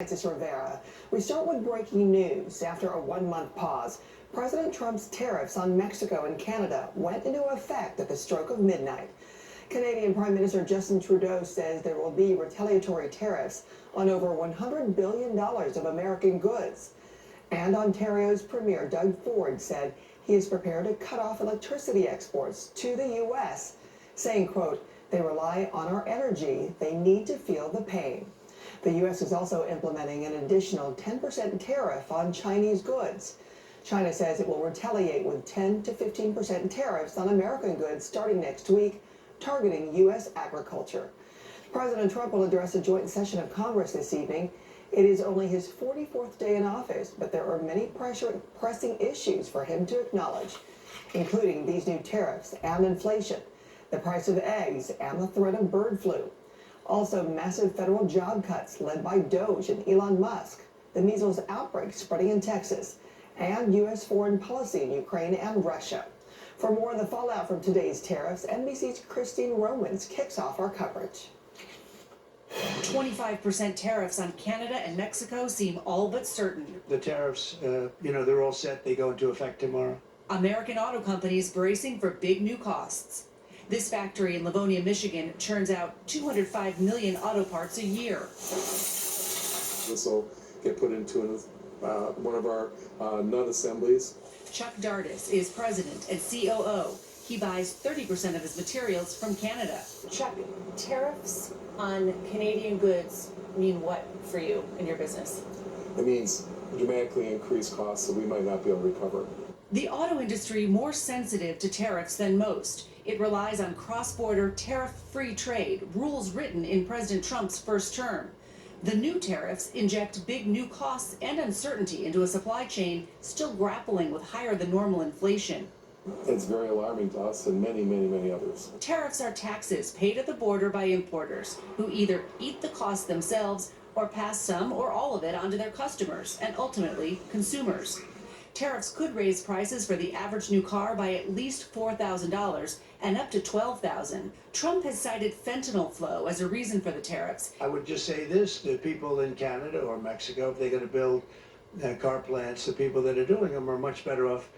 Francis Rivera. We start with breaking news. After a one-month pause, President Trump's tariffs on Mexico and Canada went into effect at the stroke of midnight. Canadian Prime Minister Justin Trudeau says there will be retaliatory tariffs on over $100 billion of American goods. And Ontario's Premier Doug Ford said he is prepared to cut off electricity exports to the U.S., saying, quote, "They rely on our energy. They need to feel the pain." The U.S. is also implementing an additional 10% tariff on Chinese goods. China says it will retaliate with 10 to 15% tariffs on American goods starting next week, targeting U.S. agriculture. President Trump will address a joint session of Congress this evening. It is only his 44th day in office, but there are many pressing issues for him to acknowledge, including these new tariffs and inflation, the price of eggs, and the threat of bird flu. Also, massive federal job cuts led by Doge and Elon Musk, the measles outbreak spreading in Texas, and U.S. foreign policy in Ukraine and Russia. For more on the fallout from today's tariffs, NBC's Christine Romans kicks off our coverage. 25% tariffs on Canada and Mexico seem all but certain. The tariffs, they're all set. They go into effect tomorrow. American auto companies bracing for big new costs. This factory in Livonia, Michigan, churns out 205 million auto parts a year. This will get put into one of our nut assemblies. Chuck Dardis is president and COO. He buys 30% of his materials from Canada. Chuck, tariffs on Canadian goods mean what for you and your business? It means dramatically increased costs that we might not be able to recover. The auto industry more sensitive to tariffs than most. It relies on cross-border tariff-free trade, rules written in President Trump's first term. The new tariffs inject big new costs and uncertainty into a supply chain still grappling with higher than normal inflation. It's very alarming to us and many, many, many others. Tariffs are taxes paid at the border by importers who either eat the cost themselves or pass some or all of it onto their customers and ultimately consumers. Tariffs could raise prices for the average new car by at least $4,000 and up to $12,000. Trump has cited fentanyl flow as a reason for the tariffs. I would just say this, the people in Canada or Mexico, if they're going to build car plants, the people that are doing them are much better off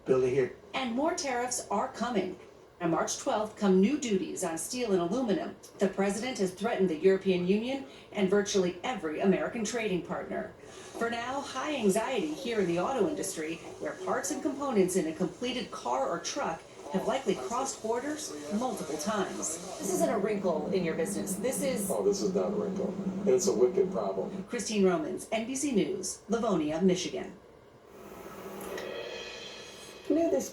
building here. And more tariffs are coming. On March 12th come new duties on steel and aluminum. The president has threatened the European Union and virtually every American trading partner. For now, high anxiety here in the auto industry, where parts and components in a completed car or truck have likely crossed borders multiple times. This isn't a wrinkle in your business. This is... Oh, this is not a wrinkle. And it's a wicked problem. Christine Romans, NBC News, Livonia, Michigan. New this